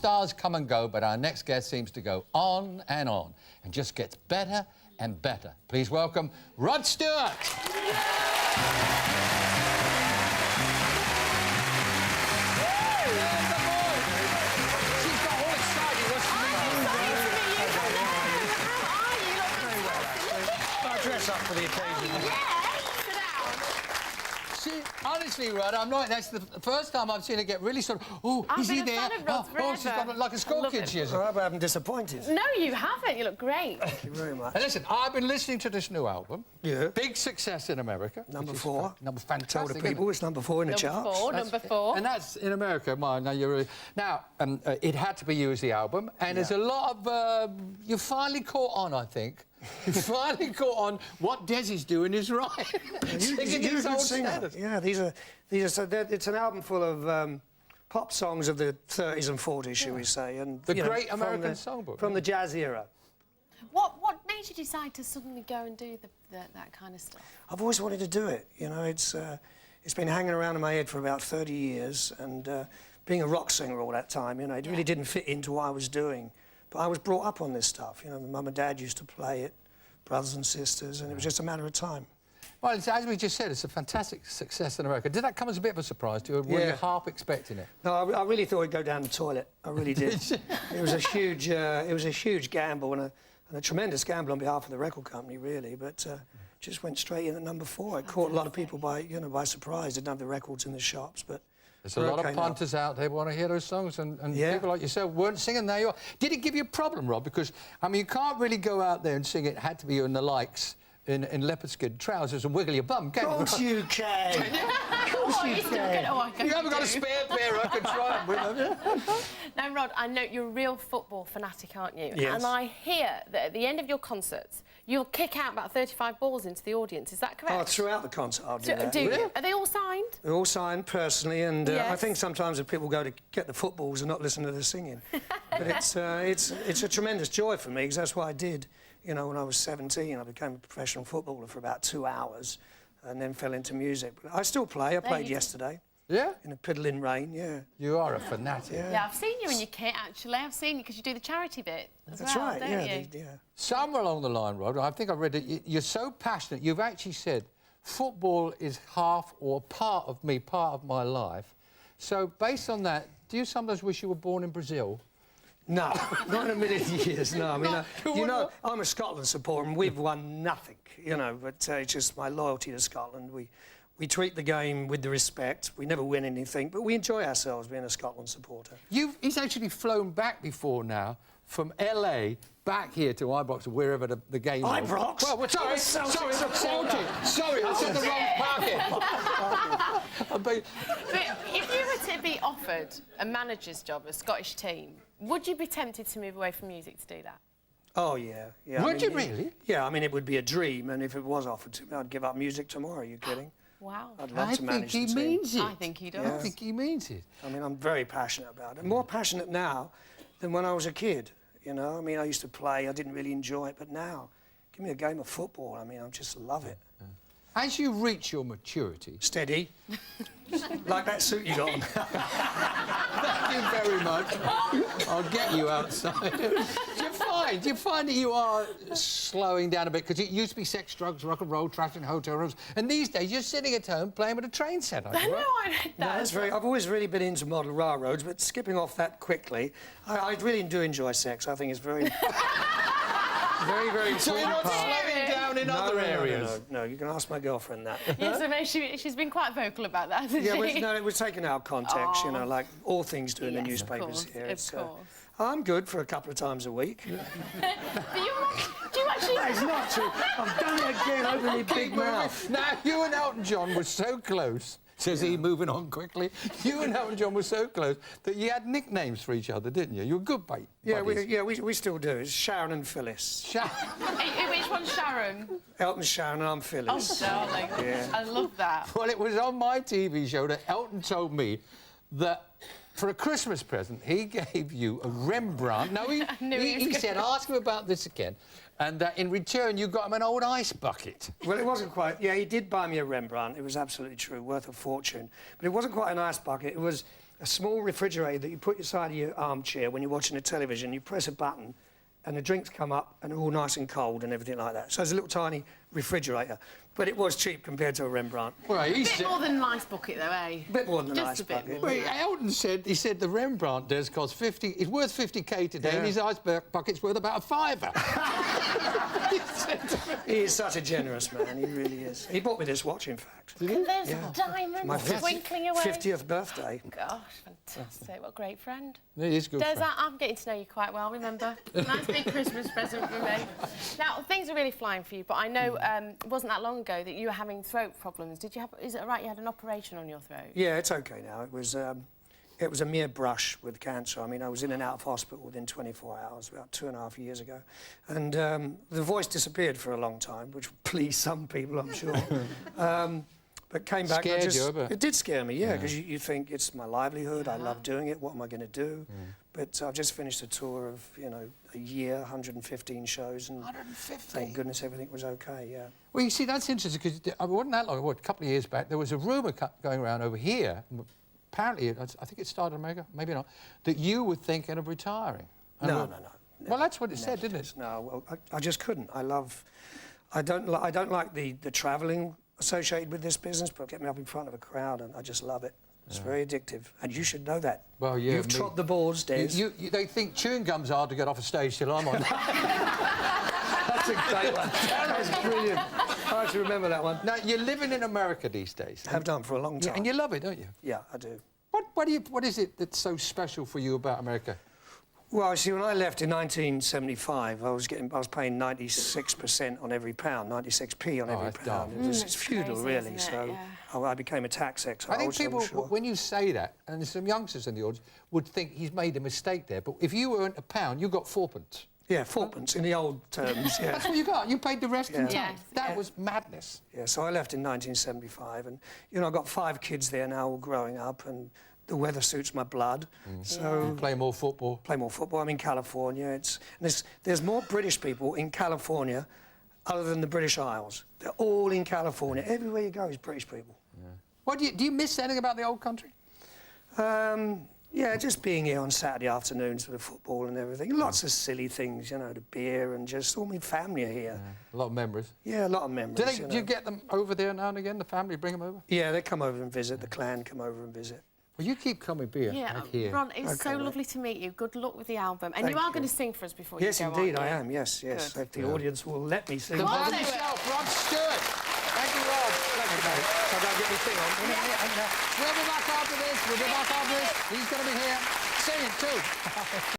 Stars come and go, but our next guest seems to go on and just gets better and better. Please welcome Rod Stewart. Up for the occasion. Honestly, Rod, I'm not. That's the first time I've seen her get really sort of. Oh, is he there? She's got like a school kid. She is. I hope I haven't disappointed. No, you haven't. You look great. Thank you very much. And listen, I've been listening to this new album. Yeah. Big success in America. Number 4. Fantastic. Tell the people it's number 4 in the charts. Number four. And that's in America. Now you're really. Now, it had to be you as the album, and there's a lot of. You finally caught on, I think. You finally caught on what Desi's doing is right. You're a good singer. Yeah, these are. It's an album full of pop songs of the 30s and 40s, shall we say, and the great American songbook from the jazz era. What made you decide to suddenly go and do that kind of stuff? I've always wanted to do it. You know, it's been hanging around in my head for about 30 years, and being a rock singer all that time, you know, it really didn't fit into what I was doing. But I was brought up on this stuff. You know, Mum and Dad used to play it, brothers and sisters, and it was just a matter of time. Well, as we just said, it's a fantastic success in America. Did that come as a bit of a surprise to you? Or were you half expecting it? No, I really thought it'd go down the toilet. I really did. It was a huge gamble and a tremendous gamble on behalf of the record company, really. But just went straight in at number 4. It caught a lot of people by surprise. Didn't have the records in the shops, but. There's a lot of punters out there who want to hear those songs, and people like yourself weren't singing. There you are. Did it give you a problem, Rob? Because, I mean, you can't really go out there and sing It Had to Be You and the likes in leopard skin trousers and wiggle your bum, can you? Of course you can. Of course you can. You haven't got a spare pair I can try them with, have you? Now, Rod, I know you're a real football fanatic, aren't you? Yes. And I hear that at the end of your concerts, you'll kick out about 35 balls into the audience. Is that correct? Oh, throughout the concert I'll do that. Do you? Are they all signed? They're all signed personally, and I think sometimes if people go to get the footballs and not listen to the singing. But it's a tremendous joy for me, because that's what I did. You know, when I was 17, I became a professional footballer for about 2 hours and then fell into music. But I still play. I played yesterday. Yeah? In a piddling rain, yeah. You are a fanatic. Yeah, I've seen you in your kit, actually. I've seen you because you do the charity bit as That's well, right, don't you? Somewhere along the line, Rod, I think I read it, you're so passionate, you've actually said, football is half or part of me, part of my life. So, based on that, do you sometimes wish you were born in Brazil? No, not in a million years, no. I mean, you know, I'm a Scotland supporter and we've won nothing, you know, but it's just my loyalty to Scotland. We treat the game with the respect. We never win anything, but we enjoy ourselves being a Scotland supporter. He's actually flown back before now from LA back here to Ibrox or wherever the game was. Ibrox? Well, sorry, sorry, I said the wrong packet. But if you were to be offered a manager's job at a Scottish team, would you be tempted to move away from music to do that? Oh, yeah. Would you really? Yeah, I mean, it would be a dream, and if it was offered to me, I'd give up music tomorrow. Are you kidding? Wow. I'd love to manage the team. I think he means it. I think he does. I think he means it. I mean, I'm very passionate about it. More passionate now than when I was a kid, you know? I mean, I used to play, I didn't really enjoy it, but now, give me a game of football, I mean, I just love it. As you reach your maturity... Steady. Like that suit you got on. Thank you very much. I'll get you outside. Do you find that you are slowing down a bit? Because it used to be sex, drugs, rock and roll, trash and hotel rooms. And these days, you're sitting at home playing with a train set. I know, I read that. No, I've always really been into model railroads, but skipping off that quickly, I really do enjoy sex. I think it's very... very important. So you're not slowing down in other areas? No, you can ask my girlfriend that. Yes, I mean, she's been quite vocal about that, hasn't she? No, it was taken out of context, you know, like all things do in the newspapers here. Of course. I'm good for a couple of times a week. Do you actually... It's not true. I've done it again, openly big mouth. Now, you and Elton John were so close, says he, moving on quickly. You and Elton John were so close that you had nicknames for each other, didn't you? You were good buddies. Yeah, we still do. It's Sharon and Phyllis. Which one's Sharon? Elton's Sharon and I'm Phyllis. Oh, darling. Yeah. I love that. Well, it was on my TV show that Elton told me that for a Christmas present, he gave you a Rembrandt. No, he said, ask him about this again. And that in return, you got him an old ice bucket. Well, it wasn't quite... Yeah, he did buy me a Rembrandt. It was absolutely true, worth a fortune. But it wasn't quite an ice bucket. It was a small refrigerator that you put inside of your armchair when you're watching the television. You press a button, and the drinks come up, and they're all nice and cold and everything like that. So it's a little tiny refrigerator, but it was cheap compared to a Rembrandt. Well, A bit more than an ice bucket, though, eh? A bit more than an Just ice a bit bucket. more. Well, Elton said, he said the Rembrandt does cost 50, it's worth 50k today, and his ice bucket's worth about a fiver. He said to me. He is such a generous man, he really is. He bought me this watch, in fact. And there's diamonds My twinkling away. 50th birthday. Gosh, fantastic. What a great friend. It is good. Des, I'm getting to know you quite well, remember? Nice big Christmas present for me. Now, things are really flying for you, but I know it wasn't that long ago that you were having throat problems. Did you have, is it right you had an operation on your throat? Yeah, it's okay now. It was a mere brush with cancer. I mean, I was in and out of hospital within 24 hours, about 2.5 years ago. And the voice disappeared for a long time, which pleased some people, I'm sure. But came back. Scared you a bit? It did scare me, yeah, because you think it's my livelihood. I love doing it. What am I going to do? But I've just finished a tour of, you know, a year, 115 shows, and 150? thank goodness everything was okay. Yeah. Well, you see, that's interesting, because it wasn't that long ago, a couple of years back, there was a rumour going around over here, apparently, I think it started in America, maybe not, that you were thinking of retiring. And No. Well, that's what it said, didn't it? No, well, I just couldn't. I don't like the travelling associated with this business, but get me up in front of a crowd, and I just love it. It's very addictive, and you should know that. Well, yeah, You've trod the boards, Des. They think chewing gum's hard to get off a stage till I'm on. That's a great one. That's brilliant. I have to remember that one. Now, you're living in America these days. I have done for a long time. Yeah, and you love it, don't you? Yeah, I do. What is it that's so special for you about America? Well, see, when I left in 1975, I was paying 96% on every pound, 96p on every that's pound. dumb. It's feudal, crazy, really. isn't it? So I became a tax exile. I think so I'm people, sure. when you say that, and there's some youngsters in the audience, would think he's made a mistake there. But if you earned £1, you got 4p. Yeah, 4p in the old terms. Yeah. That's what you got. You paid the rest in Yeah. time. That was madness. Yeah, so I left in 1975, and you know I've got 5 kids there now, all growing up, and the weather suits my blood. So Play more football. play more football. I'm in California. There's more British people in California, other than the British Isles. They're all in California. Everywhere you go is British people. What do you miss anything about the old country? Yeah, just being here on Saturday afternoons for the football and everything. Lots of silly things, you know, the beer and just all my family are here. A lot of memories. Yeah, a lot of memories. Do you get them over there now and again? The family bring them over? Yeah, they come over and visit. The clan come over and visit. Well, you keep coming here. Yeah, back here. Ron, it's so mate. lovely to meet you. Good luck with the album. And Thank you are you. going to sing for us before Yes, you go, indeed, aren't I you? am. Yes, yes. Good. If the audience will let me sing. The Come on, man do it. himself, Rod Stewart. Thank you, Rod. Okay, so I don't get my thing on. We'll be back after this. We'll be back after this. He's going to be here singing too.